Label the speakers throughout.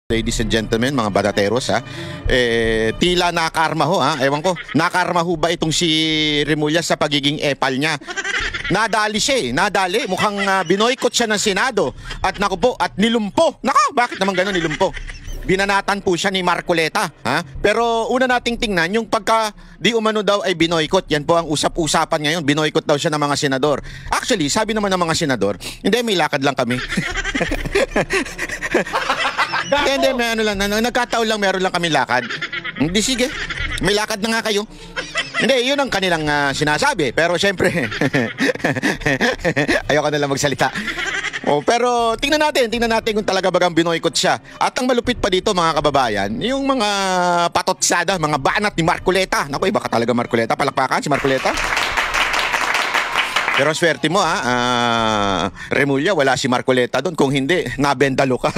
Speaker 1: Ladies and gentlemen, mga batateros tila nakarma ho ewan ko, nakarma ho ba itong si Remulla sa pagiging epal niya? Nadali siya nadali, mukhang binoykot siya ng Senado at naku po, at nilumpo. Bakit naman gano'n nilumpo? Binanatan po siya ni Marcoleta, Pero una nating tingnan yung pagka di umano daw ay binoykot. Yan po ang usap-usapan ngayon. Binoykot daw siya ng mga senador. Actually, sabi naman ng mga senador, hindi, may lakad lang kami. Hindi, may ano lang, nagkataon lang, meron lang kami lakad. Hindi, sige, may lakad na nga kayo. Hindi, yun ang kanilang sinasabi. Pero syempre, ayoko na lang magsalita. Pero tingnan natin kung talaga bagang binoykot siya. At ang malupit pa dito, mga kababayan, yung mga patotsada, mga banat ni Marcoleta. Naku, baka talaga Marcoleta, palakpakan si Marcoleta. Pero swerte mo Remulla, wala si Marcoleta doon. Kung hindi, nabendalo ka.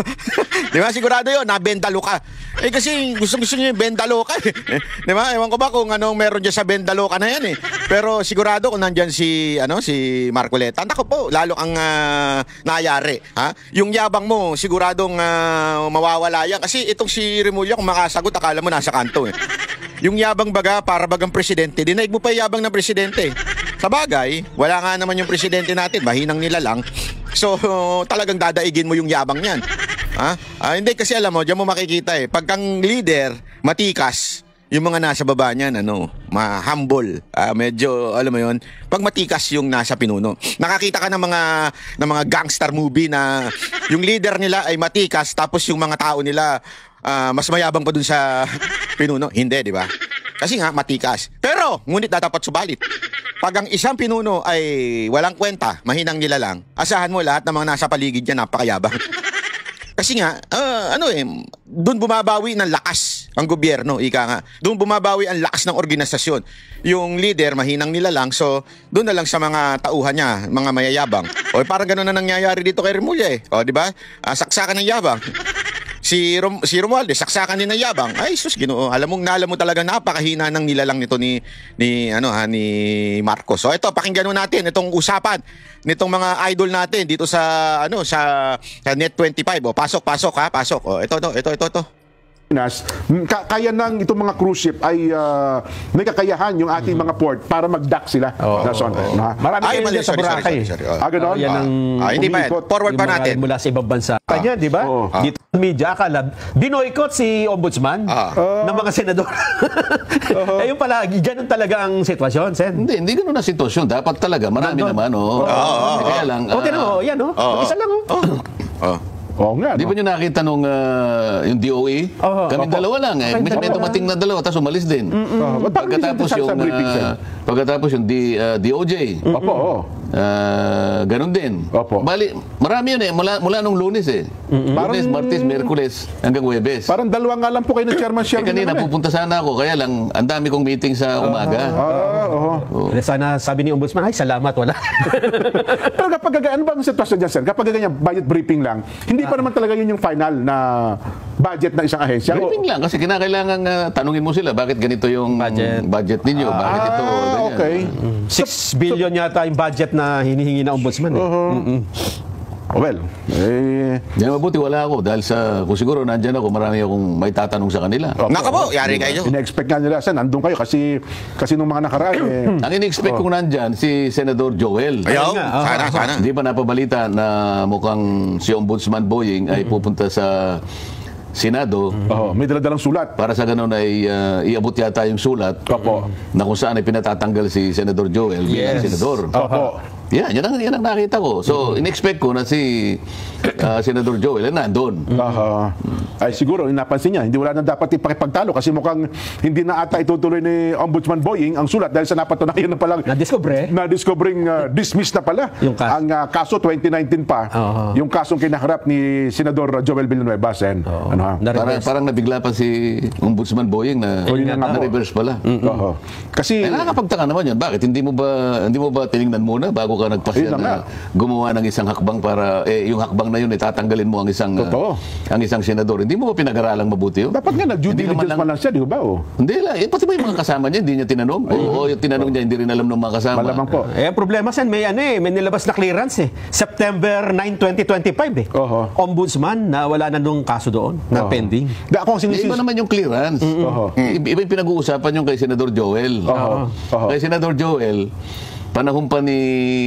Speaker 1: Di ba? Sigurado yun, nabendalo ka. Kasi gusto niya yung bendalo ka. Di ba? Ewan ko ba kung anong meron dyan sa bendalo ka na yan Pero sigurado kung nandyan si Marcoleta, naku po, lalo ang nayari. Yung yabang mo, siguradong mawawala yan. Kasi itong si Remulla, kung makasagot, akala mo nasa kanto Yung yabang baga, para bagang presidente, dinaig mo pa yung yabang ng presidente. Sa bagay, wala nga naman yung presidente natin, mahinang nila lang. So, talagang dadaigin mo yung yabang niyan. Hindi, kasi alam mo, diyan mo makikita pagkang leader, matikas, yung mga nasa baba niyan, humble. Medyo, alam mo yun, pag matikas yung nasa pinuno. Nakakita ka ng mga gangster movie na yung leader nila ay matikas, tapos yung mga tao nila, mas mayabang pa dun sa pinuno. Hindi, di ba? Kasi nga, matikas. Pero, ngunit dapat subalit. Pag ang isang pinuno ay walang kwenta, mahinang nila lang, asahan mo lahat ng mga nasa paligid niya napakayabang. Kasi nga, doon bumabawi ng lakas ang gobyerno, ika nga. Doon bumabawi ang lakas ng organisasyon. Yung leader, mahinang nila lang, so doon na lang sa mga tauhan niya, mga mayayabang. O parang gano'n na nangyayari dito kay Remulla O, di ba? Saksakan ng yabang. Si Romualdez, saksakan din ng yabang. Ay, sus, Ginoo. Alam mo talaga napakahina ng nilalang nito ni Marcos. So ito, pakinggan natin itong usapan nitong mga idol natin dito sa Net25. Pasok pasok. Ito.
Speaker 2: Kaya nang itong mga cruise ship ay may kakayahan yung ating mga port para mag-dock sila.
Speaker 3: Marami kayo dyan sa Boracay.
Speaker 2: Ganon?
Speaker 3: Yan ang
Speaker 1: hindi ba? Forward pa natin.
Speaker 3: Mula sa ibang bansa. Kanya, di ba? Dito sa media, akala, binoykot si Ombudsman ng mga senador. Yung pala, ganun talaga ang sitwasyon, Sen.
Speaker 4: Hindi ganun ang sitwasyon. Dapat talaga, marami naman. Kaya lang.
Speaker 3: Yan, isa lang.
Speaker 2: Oo nga.
Speaker 4: Di ba nyo nakita nung yung DOE? Kami dalawa lang. May dumating na dalawa, tapos umalis din. Pagkatapos yung DOJ. Ganon din. Bali, marami yun mula nung Lunes Lunes, Martes, Miyerkules, hanggang Huwebes.
Speaker 2: Parang dalawa nga lang po kayo ng chairman siya.
Speaker 4: Kanina pupunta sana ako, kaya lang, ang dami kong meeting sa umaga.
Speaker 3: Sana sabi ni Ombudsman, ay salamat, wala.
Speaker 2: Pero kapag ano ba ang sitwasyon dyan, sir? Kapag ganyan, budget briefing lang, hindi pa naman talaga yun yung final na budget ng isang ahensya.
Speaker 4: Briefing lang, kasi kinakailangan tanungin mo sila, bakit ganito yung budget ninyo? Bakit ito?
Speaker 2: Okay.
Speaker 3: 6 billion yata yung budget na hinihingi na Ombudsman.
Speaker 2: Well,
Speaker 4: Yan mabuti wala ako dahil kung siguro nandyan ako, marami akong may tatanong sa kanila.
Speaker 1: Naka po, yari kayo.
Speaker 2: ina-expect nga nila, nandun kayo kasi nung mga nakaraan
Speaker 4: Ang in-expect kong nandyan, si Senador Joel.
Speaker 1: Ayaw, sana.
Speaker 4: Hindi ba napabalita na mukhang si Ombudsman Boying ay pupunta sa Senado
Speaker 2: may dala-dalang sulat.
Speaker 4: para sa ganun ay iabot yata yung sulat na kung saan ay pinatatanggal si Senador Joel bilang senador. Yan ang nakita ko. So, in-expect ko na si Senador Joel ay nandun.
Speaker 2: Ay siguro, napansin niya, hindi wala na dapat ipakipagtalo kasi mukhang hindi na ata itutuloy ni Ombudsman Boying ang sulat dahil sa napatunayan na palang na-discovering dismissed na pala ang kaso 2019 pa. Yung kasong kinaharap ni Senador Joel Villanueva.
Speaker 4: Parang nabigla pa si Ombudsman Boying na na-reverse pala.
Speaker 2: Kasi
Speaker 4: nakakapagtaka naman yan. Bakit? Hindi mo ba tinignan muna bago ka nagpasya na gumawa ng isang hakbang para, yung hakbang na yun, tatanggalin mo ang isang senador. Hindi mo ba pinag-aralang mabuti yun?
Speaker 2: Dapat nga nag-due diligence pa lang siya, di ba?
Speaker 4: Hindi lang. Pati ba yung mga kasama niya, hindi niya tinanong? O yung tinanong niya, hindi rin alam ng mga kasama.
Speaker 2: Malamang po.
Speaker 3: Ang problema Sen, may nilabas na clearance September 9, 2025 Ombudsman na wala na nung kaso doon, na pending.
Speaker 4: Iba naman yung clearance. Iba yung pinag-uusapan yung kay Senador Joel. Kay Senador Joel, panahon pa ni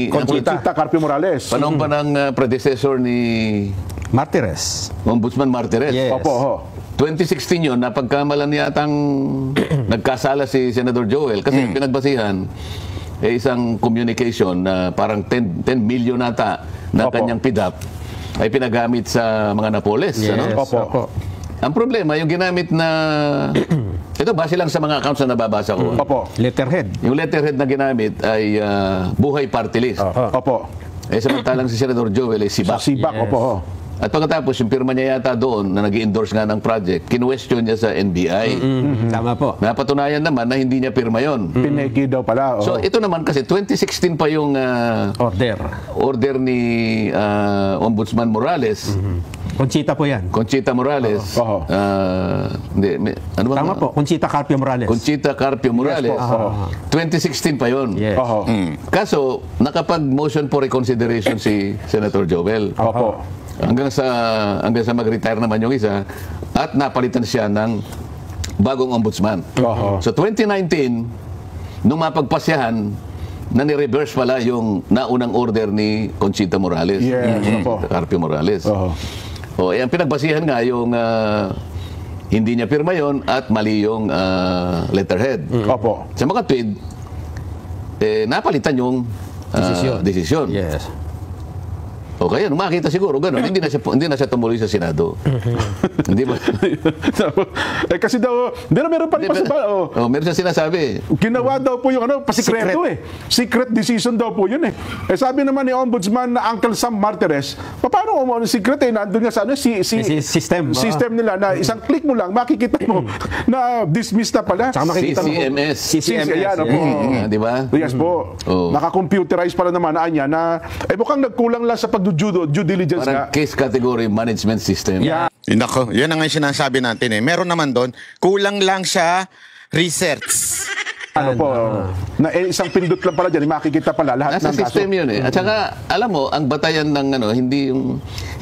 Speaker 2: Conchita Carpio Morales.
Speaker 4: Panahon pa ng predecessor ni
Speaker 3: Martires.
Speaker 4: Ombudsman Martires.
Speaker 3: Yes.
Speaker 4: 2016 yun, napagkamalan yatang nagkasala si Senador Joel kasi pinagbasihan isang communication na parang 10 million nata na kanyang PIDAP ay pinagamit sa mga Napoles.
Speaker 3: Yes.
Speaker 4: Ang problema, yung ginamit na ito, base lang sa mga accounts na nababasa ko.
Speaker 3: Letterhead.
Speaker 4: Yung letterhead na ginamit ay Buhay Party List. Samantalang si Senador Joel ay Sibak. At pagkatapos, yung pirma niya yata doon na nag-endorse nga ng project, kinwestiyon niya sa NBI.
Speaker 3: Tama po.
Speaker 4: Napatunayan naman na hindi niya pirma yon.
Speaker 2: Pineki daw pala.
Speaker 4: So ito naman kasi 2016 pa yung order ni Ombudsman Morales.
Speaker 3: Conchita po yan.
Speaker 4: Conchita Morales.
Speaker 3: Tama po, Conchita Carpio Morales.
Speaker 4: Conchita Carpio Morales. 2016 pa yon.
Speaker 3: Yes.
Speaker 4: Kaso, nakapag-motion for reconsideration si Senator Joel. Hanggang sa mag-retire naman yung isa at napalitan siya ng bagong ombudsman. So 2019, nung mapagpasyahan, na ni-reverse pala yung naunang order ni Conchita Morales. Carpio Morales. Ang pinagbasihan nga yung hindi niya pirma yon at mali yung letterhead. Sa mga tweet, napalitan yung desisyon.
Speaker 3: Yes.
Speaker 4: Okay, nung makita siguro gano'n, hindi na siya tumuloy sa Senado. Hindi ba?
Speaker 2: Kasi daw, meron pa rin
Speaker 4: meron siya sinasabi.
Speaker 2: Ginawa daw po yung pasikreto Secret decision daw po yun sabi naman ni Ombudsman na Uncle Sam Martires, paano kung secret nandun nga sa system nila na isang click mo lang, makikita mo na dismiss na pala.
Speaker 4: CCMS. Di ba?
Speaker 2: Yes po. Naka-computerize pala naman na mukhang nagkulang lang sa due diligence
Speaker 4: parang case category management system.
Speaker 1: Nako, yan ang sinasabi natin Meron naman doon, kulang lang sa research.
Speaker 2: Na isang pindot lang pala dyan, makikita pala lahat
Speaker 4: nasa
Speaker 2: ng kaso.
Speaker 4: system yun At saka, alam mo, ang batayan ng hindi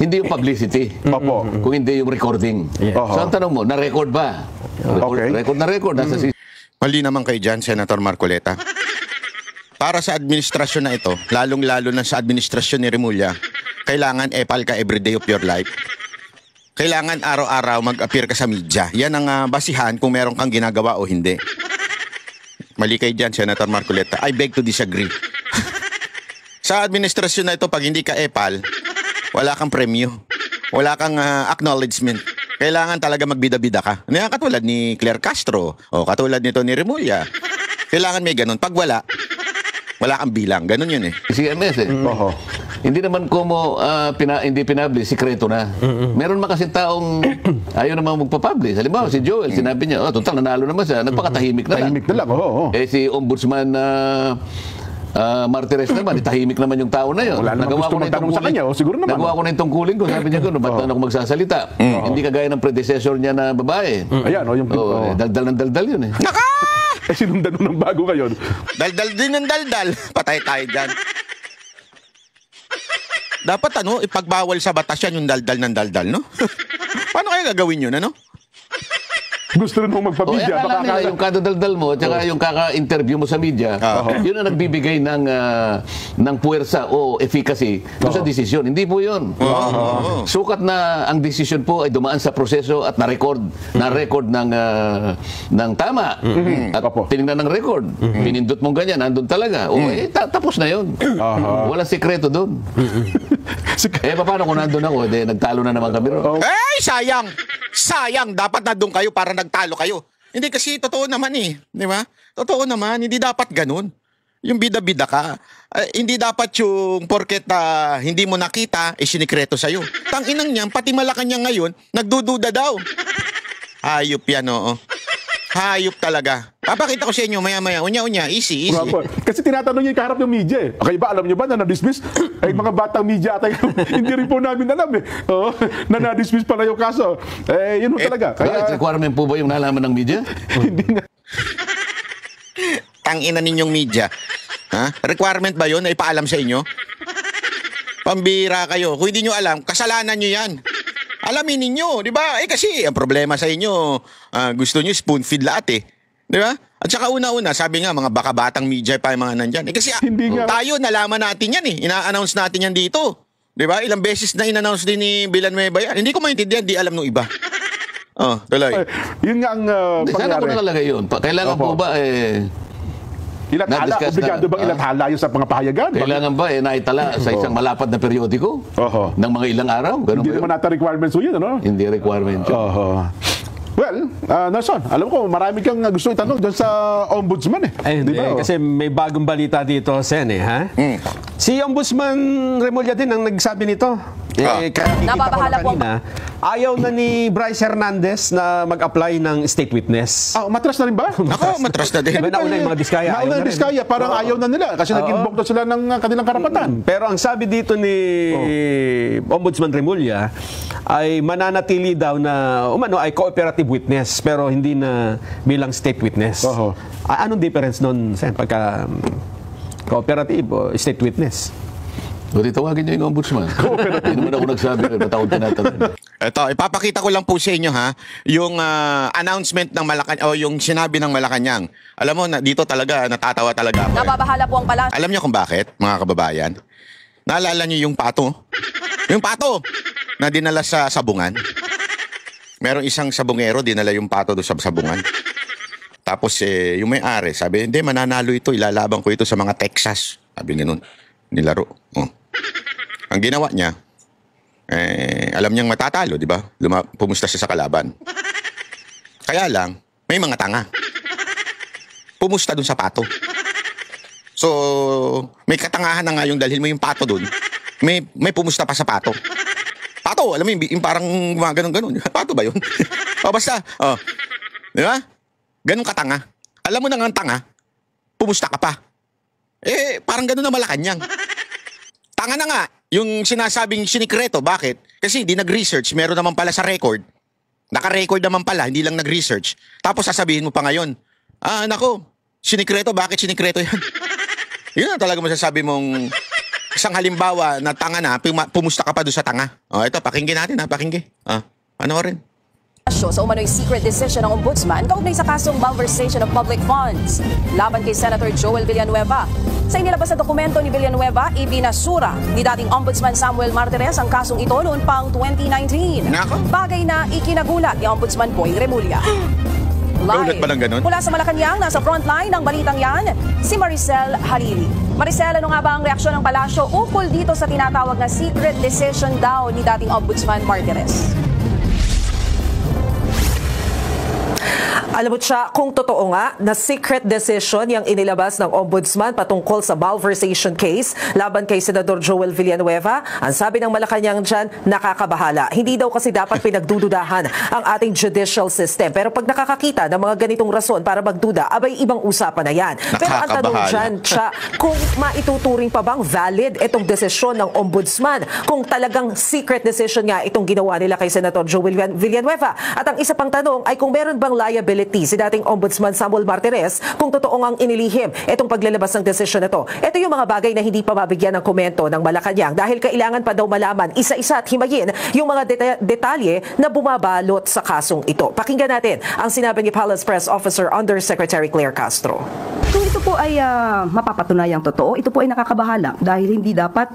Speaker 4: yung publicity. Kung hindi yung recording. So ang tanong mo, na-record ba? Record nasa system.
Speaker 1: Mali naman kay dyan, Senator Marcoleta. Para sa administrasyon na ito, lalong-lalo na sa administrasyon ni Remulla, kailangan epal ka every day of your life. Kailangan araw-araw mag-appear ka sa media. Yan ang basihan kung meron kang ginagawa o hindi. Mali kay dyan, Senator Marcoleta. I beg to disagree. Sa administrasyon na ito, pag hindi ka epal, wala kang premyo. Wala kang acknowledgement. Kailangan talaga magbida-bida ka. Katulad ni Claire Castro o katulad nito ni Remulla. Kailangan may ganun. Pag wala kang bilang. Ganun yun
Speaker 4: CMS Hindi naman hindi pinabli, sikreto na. Meron kasi taong ayaw naman magpapublish. Halimbawa, si Joel, sinabi niya, total, nanalo naman siya. Nagpakatahimik na lang.
Speaker 2: Tahimik na lang,
Speaker 4: si Ombudsman Martires naman, tahimik naman yung tao na yun.
Speaker 2: Wala naman gusto magtanong sa kanya, siguro naman.
Speaker 4: Nagawa ko na yung tungkulin ko. Sabi niya ba't na ako magsasalita? Hindi kagaya ng predecessor niya na babae.
Speaker 2: Ayan, yung
Speaker 4: daldal ng daldal yun
Speaker 1: Naka!
Speaker 2: Sinundan ng bago ngayon.
Speaker 1: Daldal din ng daldal. Patay tayo dyan. Dapat ipagbawal sa batas yan yung daldal ng daldal, no? Paano kaya gagawin yun,
Speaker 2: Gusto rin mong magpa-media.
Speaker 4: Akala nila yung kadadaldal mo at yung kaka-interview mo sa media, yun ang nagbibigay ng puwersa o efficacy doon sa desisyon. Hindi po yun. Sukat na ang desisyon po ay dumaan sa proseso at na-record ng tama. At tinignan ng record. Pinindot mong ganyan, nandun talaga. Tapos na yun. Walang sikreto doon. Paano kung nandun ako? Nagtalo na naman kami ron.
Speaker 1: Sayang! Sayang! Dapat nandun kayo para nagtalo kayo. Hindi kasi totoo naman di ba? Totoo naman, hindi dapat ganun. Yung bida-bida ka. Hindi dapat yung porket hindi mo nakita, sinikreto sa'yo. Tanginang niyan, pati Malacanang ngayon, nagdududa daw. Hayop yan, Hayop talaga. Papakita ko sa inyo maya-maya. Unya-unya, easy.
Speaker 2: Opo. Kasi tinatanong niya yung kaharap ng media eh. Okay ba, alam niyo ba na na-dismiss? Ay, mga batang media ata hindi rin po namin alam eh. Oo, na na-dismiss pala yung kaso. Yun mo talaga.
Speaker 4: Bakit requirement po ba yung nalaman ng media?
Speaker 2: Hindi nga.
Speaker 1: Tangina ninyong media. Ha? Requirement ba yun na ipaalam sa inyo? Pambira kayo. Kung hindi nyo alam, kasalanan nyo yan. Alamin ninyo, di ba? Kasi ang problema sa inyo, gusto nyo spoon feed lahat eh. Di ba? At saka una-una, sabi nga, mga baka-batang media pa yung mga nandyan. Kasi tayo, nalaman natin yan eh. Ina-announce natin yan dito. Di ba? Ilang beses na in-announce din ni Villanueva yan. Hindi ko maintindihan, di alam nung iba. Tuloy.
Speaker 2: Yun nga ang pangyari.
Speaker 4: Sana ko nakalagay yun. Kailangan po ba
Speaker 2: ilathala, obligado bang ilathala yun sa mga pahayagan?
Speaker 4: Kailangan ba naitala sa isang malapad na periodiko ng mga ilang araw? Ganun
Speaker 2: Hindi naman nata requirements yun, ano?
Speaker 4: Hindi requirement yun.
Speaker 2: Well, Nelson, alam ko, marami kang gusto itanong dyan sa ombudsman eh.
Speaker 3: Hindi, kasi may bagong balita dito, Sen, ha? Si Ombudsman Remulla din ang nagsabi nito.
Speaker 5: Nababahala po.
Speaker 3: Ayaw na ni Bryce Hernandez na mag-apply ng state witness.
Speaker 2: Matras na rin ba?
Speaker 1: Ako, matras na din.
Speaker 3: Nauna yung mga Diskaya.
Speaker 2: Nauna yung Diskaya, parang ayaw na nila kasi nag-invoke na sila ng kanilang karapatan.
Speaker 3: Pero ang sabi dito ni Ombudsman Remulla ay mananatili daw na ay cooperative witness pero hindi na bilang state witness. Anong difference nun, Sen, pagka cooperative o state witness?
Speaker 4: Tawagin niyo yung ombudsman. Hindi naman ako nagsabi. Matawag tinatanong.
Speaker 1: Ito, ipapakita ko lang po sa inyo yung announcement ng Malacanang o yung sinabi ng Malacanang. Alam mo, dito talaga, natatawa talaga ako.
Speaker 5: Nababahala po ang palasyo.
Speaker 1: Alam niyo kung bakit, mga kababayan? Naalala niyo yung pato? Yung pato na dinala sa sabungan. Merong isang sabungero, dinala yung pato doon sa sabungan. Tapos yung may-ari, sabi, hindi, mananalo ito, ilalaban ko ito sa mga Texas. Sabi niya nun, nilaro. Ang ginawa niya, alam niyang matatalo, di ba? Pumusta siya sa kalaban. Kaya lang, may mga tanga. Pumusta dun sa pato. So, may katangahan na nga yung dalhin mo yung pato dun. May pumusta pa sa pato. Pato, alam mo yung parang ganun-ganun. Pato ba yun? Basta, di ba? Ganun katanga. Alam mo na nga ang tanga, pumusta ka pa. Parang ganun na Malacanang. Tanga na nga, yung sinasabing sinikreto. Bakit? Kasi hindi nag-research. Meron naman pala sa record. Naka-record naman pala, hindi lang nag-research. Tapos sasabihin mo pa ngayon, nako, sinikreto, bakit sinikreto yan? Yun na talaga masasabi mong isang halimbawa na tanga na, pumusta ka pa doon sa tanga. Ito, pakinggan natin pakinggan. Ano rin?
Speaker 5: Sa umano'y secret decision ng Ombudsman kaugnay sa kasong malversation of public funds laban kay Senator Joel Villanueva. Sa inilabas na dokumento ni Villanueva, ibinasura ni dating Ombudsman Samuel Martires ang kasong ito noon pang 2019. Bagay na ikinagulat ni Ombudsman Boy Remulla. Live mula sa Malacanang, nasa frontline ng balitang yan, si Maricel Halili. Maricel, ano nga ba ang reaksyon ng palasyo ukol dito sa tinatawag na secret decision daw ni dating Ombudsman Martires?
Speaker 6: Alam mo siya, kung totoo nga na secret decision yung inilabas ng Ombudsman patungkol sa malversation case laban kay Senador Joel Villanueva, ang sabi ng Malacanang dyan, nakakabahala. Hindi daw kasi dapat pinagdududahan ang ating judicial system. Pero pag nakakakita ng mga ganitong rason para magduda, abay ibang usapan na yan. Pero ang tanong dyan, siya, kung maituturing pa bang valid itong desisyon ng Ombudsman, kung talagang secret decision nga itong ginawa nila kay Senator Joel Villanueva. At ang isa pang tanong ay kung meron bang liability si dating Ombudsman Samuel Martires kung totoo ngang inilihim itong paglalabas ng desisyon na ito. Ito yung mga bagay na hindi pa mabigyan ng komento ng Malacanang dahil kailangan pa daw malaman isa-isa at himayin yung mga detalye na bumabalot sa kasong ito. Pakinggan natin ang sinabi ni Palace Press Officer Undersecretary Claire Castro.
Speaker 7: Kung ito po ay mapapatunayang totoo, ito po ay nakakabahala dahil hindi dapat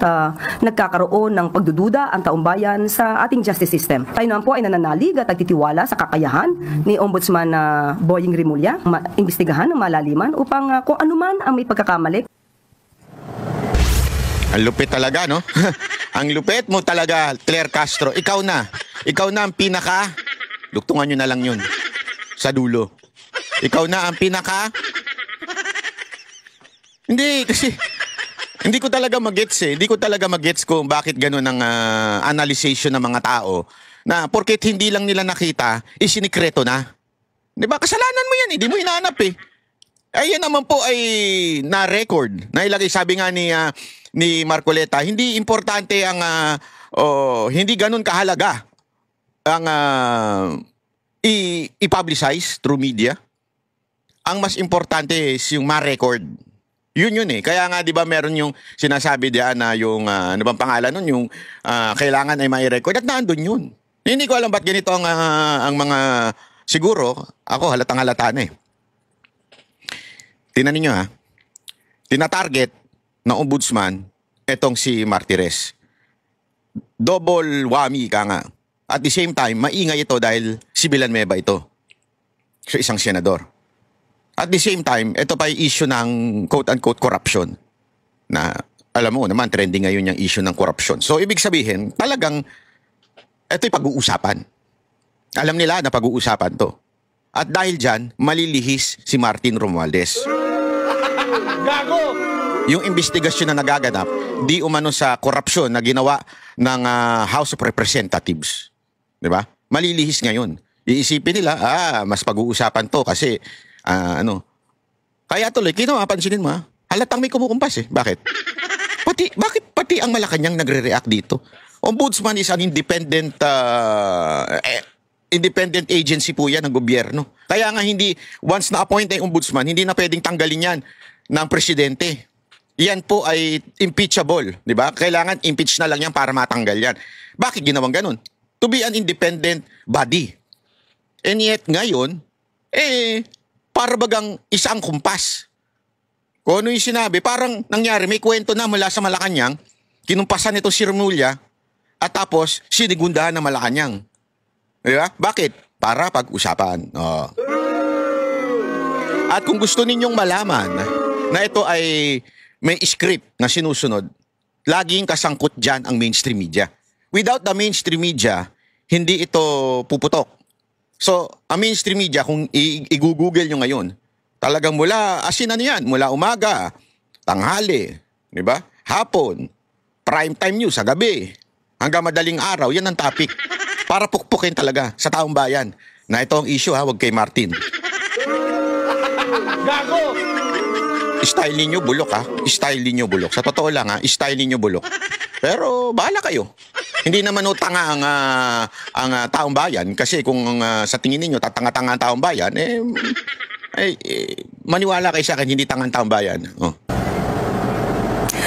Speaker 7: nagkakaroon ng pagdududa ang taong bayan sa ating justice system. Tayo naman po ay nananalig at nagtitiwala sa kakayahan ni Ombudsman Boying Remulla, imbestigahan ng malaliman upang kung anuman ang may pagkakamali.
Speaker 1: Ang lupit talaga, no? Ang lupit mo talaga, Claire Castro. Ikaw na ang pinaka, dugtungan nyo na lang yun, sa dulo. Ikaw na ang pinaka, hindi, kasi, hindi ko talaga magets Hindi ko talaga magets kung bakit ganun ang analyzation ng mga tao na porket hindi lang nila nakita, isinikreto na. Di ba? Kasalanan mo yan, hindi mo hinahanap Yan naman po ay na-record. Nailagay, sabi nga ni Marcoleta, hindi importante ang, hindi ganun kahalaga ang i-publicize through media. Ang mas importante is yung ma-record. Yun eh. Kaya nga 'di ba meron yung sinasabi diyan na yung ano bang pangalan nun, yung kailangan ay mai-record at nandoon yun. Hindi ko alam ba't ganito ang mga, siguro ako halatang halata na eh. Tingnan niyo ha. Tina-target ng ombudsman etong si Martires. Double whammy ka nga. At the same time, maingay ito dahil si Villanueva ito. So isang senador. At the same time, ito pa yung issue ng quote-unquote corruption. Na alam mo naman, trending ngayon yung issue ng corruption. So ibig sabihin, talagang ito'y pag-uusapan. Alam nila na pag-uusapan to. At dahil dyan, malilihis si Martin Romualdez. Gago! Yung investigasyon na nagaganap, di umano sa korupsyon na ginawa ng House of Representatives. Diba? Malilihis ngayon. Iisipin nila, mas pag-uusapan to kasi, Kaya tuloy, pansinin mo halatang may kumukumpas eh. Bakit? Bakit pati ang Malacanang nagre-react dito? Ombudsman is an independent independent agency po yan ng gobyerno. Kaya nga hindi, once na-appoint na yung ombudsman, hindi na pwedeng tanggalin yan ng presidente. Yan po ay impeachable, di ba? Kailangan impeach na lang yan para matanggal yan. Bakit ginawang ganun? To be an independent body. And yet ngayon, para bagang isang kumpas. Kung ano yung sinabi, parang nangyari, may kwento na mula sa Malacanang, kinumpasan ito si Remulla, at tapos sinigundahan ng Malacanang. Diba? Bakit? Para pag-usapan. At kung gusto ninyong malaman na ito ay may script na sinusunod, laging kasangkot dyan ang mainstream media. Without the mainstream media, hindi ito puputok. So, ang mainstream media, kung i-google nyo ngayon, talagang mula, yan, mula umaga, tanghali, di ba? Hapon, prime time news sa gabi, hanggang madaling araw, yan ang topic. Para pukpukin talaga sa taong bayan na ito ang issue wag kay Martin. Gago! Style ninyo bulok Style ninyo bulok. Sa totoo lang style ninyo bulok. Pero bahala kayo. Hindi naman tanga ang taong bayan kasi kung sa tingin niyo tatanga-tanga ang taong bayan, maniwala kayo sa akin, hindi tanga ang taong bayan.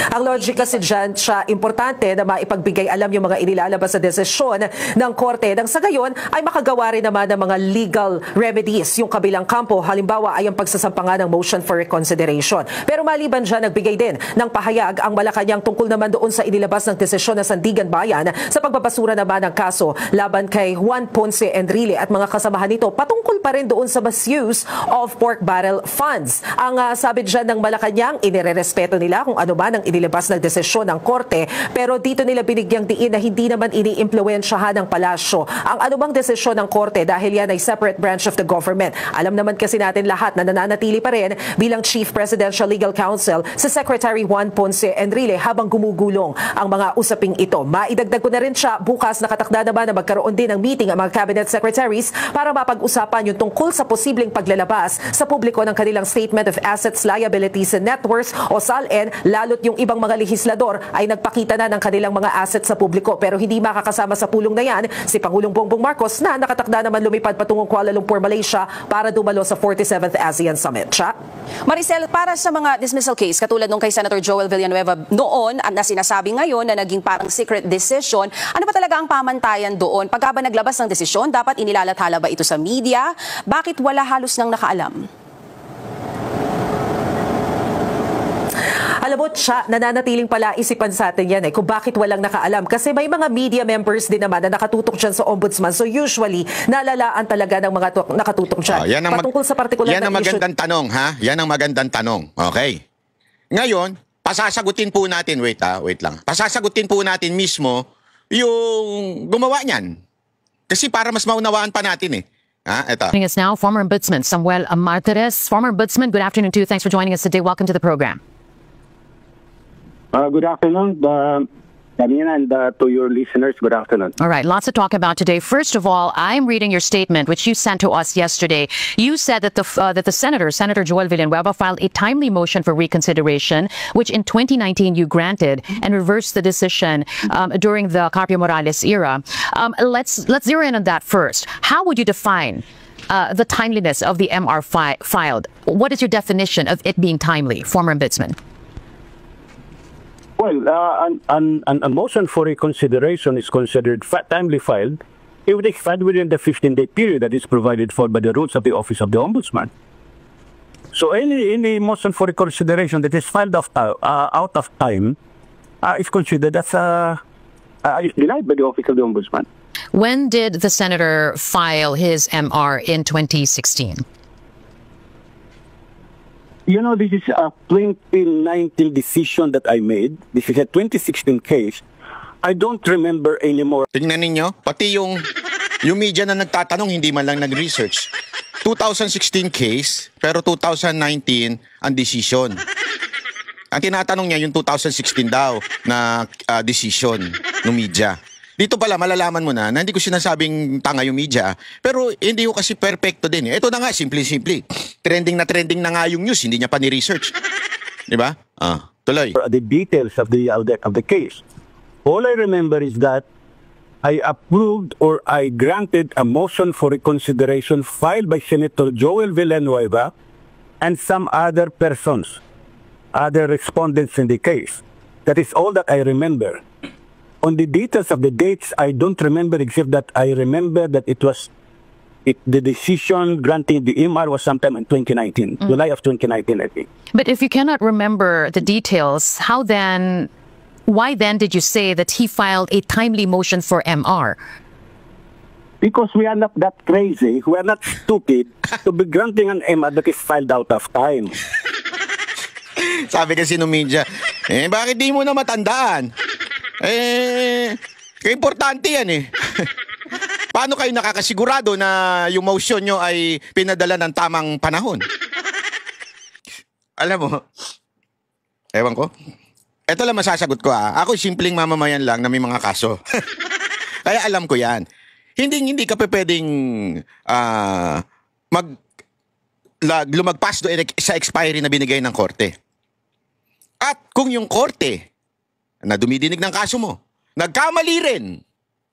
Speaker 6: Ang logic kasi dyan, siya importante na maipagbigay alam yung mga inilalabas sa desisyon ng korte nang sa gayon ay makagawa rin naman ng mga legal remedies yung kabilang kampo. Halimbawa ay ang pagsasampa ng motion for reconsideration. Pero maliban dyan, nagbigay din ng pahayag ang Malacanang tungkol naman doon sa inilabas ng desisyon ng Sandigan Bayan sa pagbabasura naman ng kaso laban kay Juan Ponce Enrile at mga kasamahan nito patungkol pa rin doon sa misuse of pork barrel funds. Ang sabi dyan ng Malacanang, inirerespeto nila kung ano man ang inilabas na desisyon ng korte, pero dito nila binigyang diin na hindi naman iniimpluwensyahan ng palasyo ang anumang desisyon ng korte dahil yan ay separate branch of the government. Alam naman kasi natin lahat na nananatili pa rin bilang Chief Presidential Legal Counsel si Secretary Juan Ponce Enrile habang gumugulong ang mga usaping ito. Maidagdag ko na rin siya, bukas nakatakda naman na magkaroon din ng meeting ang mga cabinet secretaries para mapag-usapan yung tungkol sa posibleng paglalabas sa publiko ng kanilang Statement of Assets, Liabilities and Net Worth o SALN, lalo't yung ibang mga lehislador ay nagpakita na ng kanilang mga assets sa publiko pero hindi makakasama sa pulong na yan si Pangulong Bongbong Marcos na nakatakda naman lumipad patungong Kuala Lumpur, Malaysia para dumalo sa 47th ASEAN Summit. Siya?
Speaker 5: Maricel, para sa mga dismissal case katulad nung kay Senator Joel Villanueva noon na sinasabi ngayon na naging parang secret decision, ano ba talaga ang pamantayan doon? Pagka ba naglabas ng desisyon, dapat inilalathala ba ito sa media? Bakit wala halos nang nakaalam?
Speaker 6: Alam mo, siya, nananatiling pala isipan sa atin yan kung bakit walang nakaalam. Kasi may mga media members din naman na nakatutok dyan sa ombudsman. So usually, nalalaan talaga ng mga nakatutok dyan. Patungkol sa particular
Speaker 1: yan ang magandang tanong, ha? Yan ang magandang tanong. Okay. Ngayon, pasasagutin po natin, wait lang. Pasasagutin po natin mismo yung gumawa niyan. Kasi para mas maunawaan pa natin Ito.
Speaker 8: Joining us now, former Ombudsman Samuel Martires. Former Ombudsman, good afternoon to you. Thanks for joining us today. Welcome to the program.
Speaker 9: Good afternoon. Kanina, and to your listeners, good afternoon.
Speaker 8: All right, lots to talk about today. First of all, I'm reading your statement, which you sent to us yesterday. You said that the Senator Joel Villanueva, filed a timely motion for reconsideration, which in 2019 you granted and reversed the decision during the Carpio Morales era. Let's zero in on that first. How would you define the timeliness of the MR filed? What is your definition of it being timely, former ombudsman?
Speaker 9: Well, a motion for reconsideration is considered timely filed if it is filed within the 15-day period that is provided for by the rules of the Office of the Ombudsman. So any motion for reconsideration that is filed out of time is considered as is denied by the Office of the Ombudsman.
Speaker 8: When did the senator file his MR in 2016?
Speaker 9: You know, this is a 2019 decision that I made. This is a 2016 case. I don't remember anymore.
Speaker 1: Tingnan ninyo, pati yung media na nagtatanong, hindi man lang nag-research. 2016 case, pero 2019 ang decision. Ang tinatanong niya yung 2016 daw na decision ng media. Dito pala, malalaman mo na hindi ko sinasabing tanga yung media, pero hindi ko kasi perfecto din. Ito na nga, simple-simple. Trending na nga yung news, hindi niya pa ni-research. Di ba? Tuloy.
Speaker 9: The details of the case. All I remember is that I approved or I granted a motion for reconsideration filed by Senator Joel Villanueva and some other persons, other respondents in the case. That is all that I remember. On the details of the dates, I don't remember, except that I remember that the decision granting the MR was sometime in 2019, July of 2019, I think.
Speaker 8: But if you cannot remember the details, why then did you say that he filed a timely motion for MR?
Speaker 9: Because we are not that crazy, we are not stupid to be granting an MR that is filed out of time.
Speaker 1: Sabi kasi ng media, bakit di mo na matandaan? Importante yan eh. Paano kayo nakakasigurado na yung motion nyo ay pinadala ng tamang panahon? Alam mo, ewan ko. Ito lang masasagot ko Ako simpleng mamamayan lang na may mga kaso. Kaya alam ko yan. Hindi ka pwedeng lumagpas doon sa expiry na binigay ng korte. At kung yung korte na dumidinig ng kaso mo, nagkamali rin,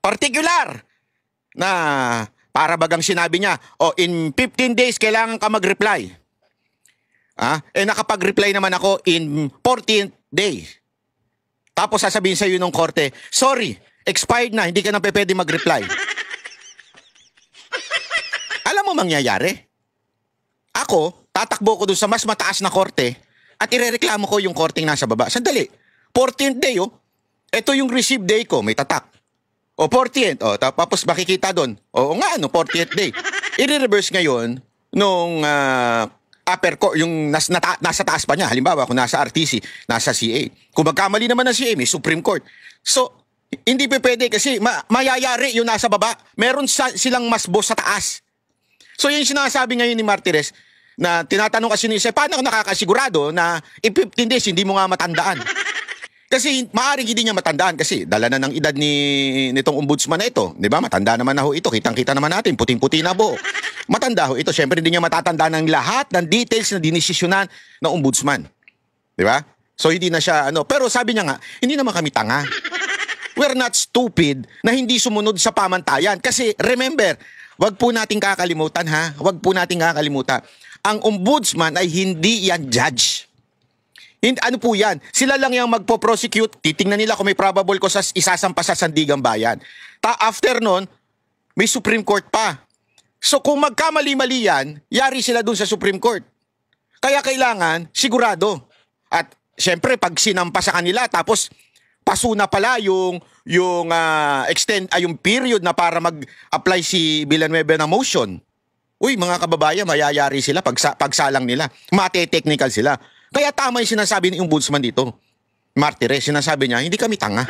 Speaker 1: particular, na para bagang sinabi niya, in 15 days kailangan ka mag-reply. Nakapag-reply naman ako in 14th day. Tapos sasabihin sa iyo ng korte, sorry, expired na, hindi ka na pwede mag-reply. Alam mo mangyayari? Ako, tatakbo ko doon sa mas mataas na korte at irereklamo ko yung korteng nasa baba. Sandali, 14th day, ito yung receive day ko, may tatak. 14th, tapos makikita doon. 40th day. I-reverse ngayon nung upper court, yung nasa taas pa niya. Halimbawa, kung nasa RTC, nasa CA. Kung magkamali naman ng CA, may Supreme Court. So, hindi pwede kasi mayayari yung nasa baba. Meron silang mas boss sa taas. So, yung sinasabi ngayon ni Martires, na tinatanong kasi ni Isa, paano nakakasigurado na in 15 days hindi mo nga matandaan? Kasi maaaring hindi niya matandaan kasi dala na ng edad nitong ombudsman na ito. Di ba? Matanda naman na ho ito. Kitang-kita naman natin. Puting-puti na buo. Matanda ho ito. Siyempre hindi niya matatanda ng lahat ng details na dinesisyonan ng ombudsman. Di ba? So hindi na siya Pero sabi niya nga, hindi naman kami tanga. We're not stupid na hindi sumunod sa pamantayan. Kasi remember, wag po nating kakalimutan Wag po nating kakalimutan. Ang ombudsman ay hindi yan judge. Ano po yan? Sila lang yung magpo-prosecute. Titingnan nila kung may probable cause isasampa sa Sandigang Bayan. After nun, may Supreme Court pa. So kung magkamali-mali yan, yari sila dun sa Supreme Court. Kaya kailangan, sigurado. At syempre, pag sinampa sa kanila, tapos paso na pala yung period na para mag-apply si Villanueva na motion. Uy, mga kababayan, mayayari sila pagsalang nila. Mate-technical sila. Kaya tama yung sinasabi ni ombudsman dito. Martires, sinasabi niya, hindi kami tanga.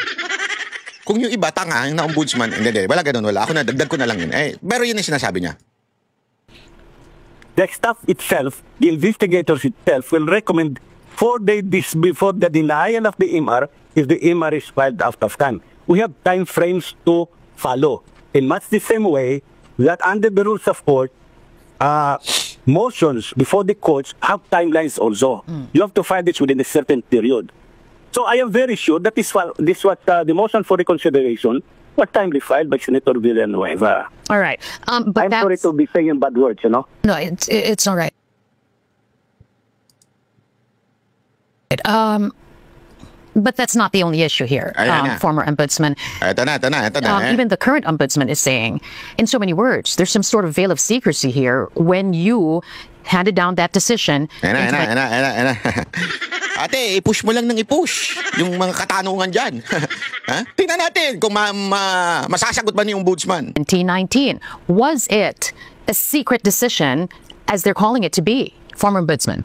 Speaker 1: Kung yung iba tanga, yung na ombudsman, hindi, wala ganun, wala. Ako na, dagdag ko na lang yun. Pero yun yung sinasabi niya.
Speaker 9: The staff itself, the investigators itself, will recommend 4 days before the denial of the MR if the MR is filed out of time. We have time frames to follow. In much the same way that under the rules of court, motions before the courts have timelines also. You have to file this within a certain period. So I am very sure that this was the motion for reconsideration was timely filed by Senator Villanueva.
Speaker 8: All right. But
Speaker 9: I'm sorry to be saying bad words, you know.
Speaker 8: No, it's all right. But that's not the only issue here, former ombudsman.
Speaker 1: Ito na.
Speaker 8: Even the current ombudsman is saying, in so many words, there's some sort of veil of secrecy here when you handed down that decision.
Speaker 1: Ate, i-push mo lang ng i-push yung mga katanungan dyan. Tingnan natin kung masasagot ba ni ombudsman.
Speaker 8: 2019, was it a secret decision as they're calling it to be, former ombudsman?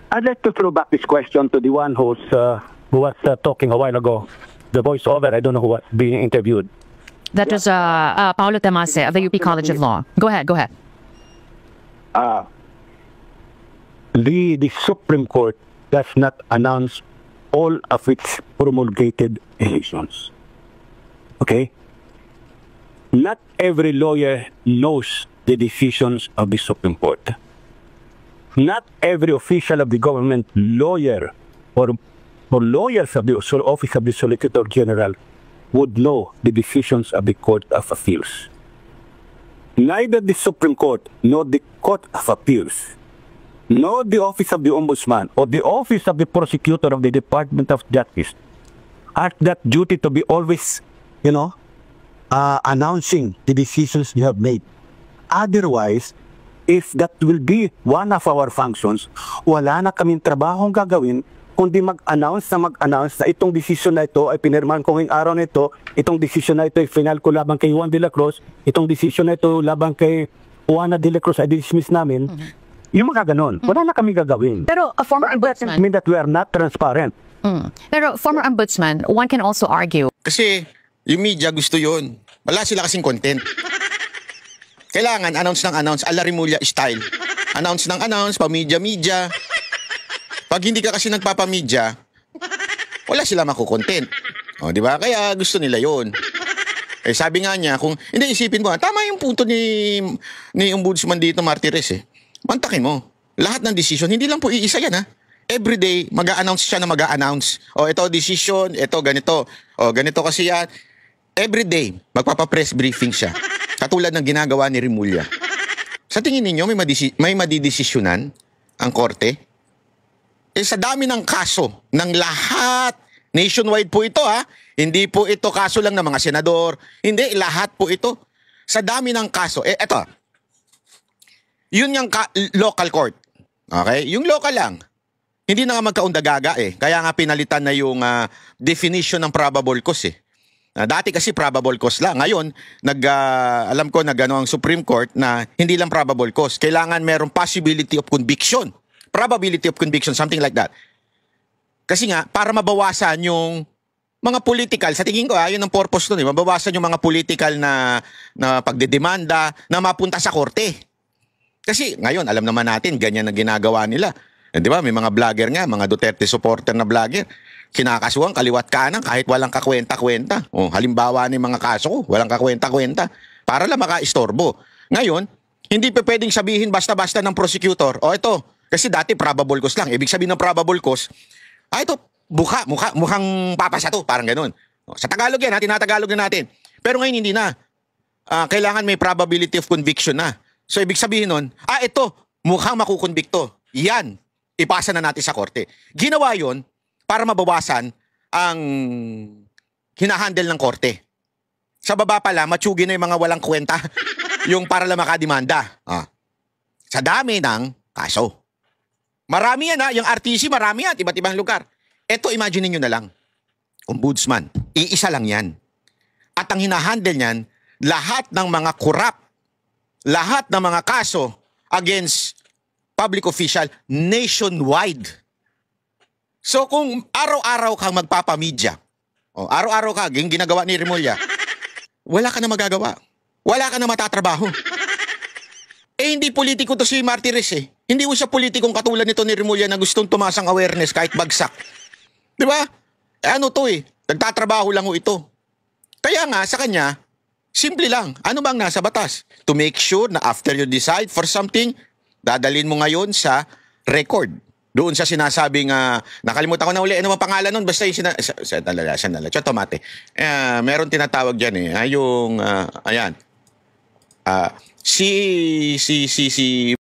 Speaker 9: I'd like to throw back this question to the one who was talking a while ago, the voiceover. I don't know who was being interviewed.
Speaker 8: That was Paolo Tamase of the UP College of Law. Go ahead.
Speaker 9: The Supreme Court does not announce all of its promulgated decisions. Okay? Not every lawyer knows the decisions of the Supreme Court. Not every official of the government, lawyer, or lawyers of the Office of the Solicitor General would know the decisions of the Court of Appeals. Neither the Supreme Court nor the Court of Appeals, nor the Office of the Ombudsman or the Office of the Prosecutor of the Department of Justice are that duty to be always, announcing the decisions you have made. Otherwise, if that will be one of our functions, wala na kaming trabahong gagawin kundi mag-announce na itong decision na ito ay pinirmahan ko ngayong araw na ito, itong decision na ito ay final ko labang kay Juan de la Cruz, itong decision na ito labang kay Juana de la Cruz ay dismiss namin. Yung mga ganon, wala na kami gagawin.
Speaker 8: Pero a former ombudsman...
Speaker 9: I mean that we are not transparent.
Speaker 8: Pero former ombudsman, one can also argue...
Speaker 1: Kasi yung media gusto yun. Wala sila kasing content. Kailangan announce ala Remulla style. Announce, pa-media. Pag hindi ka kasi nagpapamedya, wala sila makukontent. O, di ba? Kaya gusto nila yon. Sabi nga niya, kung hindi isipin mo, tama yung punto ni Ombudsman dito, Martires Mantakin mo. Lahat ng decision, hindi lang po iisa yan Everyday, mag-a-announce siya na mag-a-announce. O, ito decision, ito ganito. O, ganito kasi yan. Everyday, magpapa-press briefing siya. Katulad ng ginagawa ni Remulla. Sa tingin ninyo, may madidesisyonan ang korte? Sa dami ng kaso, ng lahat, nationwide po ito Hindi po ito kaso lang ng mga senador. Hindi, lahat po ito. Sa dami ng kaso, eto. Yun yung local court. Okay? Yung local lang. Hindi na nga magkaundagaga Kaya nga pinalitan na yung definition ng probable cause Dati kasi probable cause lang. Ngayon, alam ko ang Supreme Court na hindi lang probable cause. Kailangan merong possibility of conviction. Probability of conviction, something like that. Kasi nga, para mabawasan yung mga political, sa tingin ko yun ang purpose nun mabawasan yung mga political na pagdedemanda na mapunta sa korte. Kasi ngayon, alam naman natin, ganyan na ginagawa nila. Di ba? May mga vlogger nga, mga Duterte supporter na vlogger. Kinakasuhan, kaliwat kanan, kahit walang kakwenta-kwenta. Halimbawa ng mga kaso ko, walang kakwenta-kwenta. Para lang maka-istorbo. Ngayon, hindi pa pwedeng sabihin basta-basta ng prosecutor, ito, kasi dati probable cause lang. Ibig sabihin ng probable cause, ito, mukhang papasa to, parang ganun. Sa Tagalog yan, tinatagalog na natin. Pero ngayon hindi na. Kailangan may probability of conviction na. So ibig sabihin nun, ito, mukhang makukonbikto. Yan, ipasa na natin sa korte. Ginawa yon para mabawasan ang hinahandle ng korte. Sa baba pala, matsugi na yung mga walang kwenta. Yung para lang makademanda. Sa dami ng kaso. Marami yan yung RTC, marami yan, iba't ibang lugar. Ito, imagine nyo na lang. Ombudsman, iisa lang yan. At ang hinahandle niyan, lahat ng mga corrupt, lahat ng mga kaso against public official nationwide. So kung araw-araw kang magpapamedya, araw-araw ka, yung ginagawa ni Remulla, wala ka na magagawa. Wala ka na matatrabaho. Hindi politiko to si Martires Hindi ko siya politikong katulad nito ni Remulla na gustong tumaas ang awareness kahit bagsak. Di ba? Ano to eh? Nagtatrabaho lang ho ito. Kaya nga, sa kanya, simple lang. Ano bang nasa batas? To make sure na after you decide for something, dadalhin mo ngayon sa record. Doon sa sinasabing, nakalimutan ko na uli, ano ang pangalan nun? Basta yung sandala, tomate. Meron tinatawag dyan eh. Ayan. Si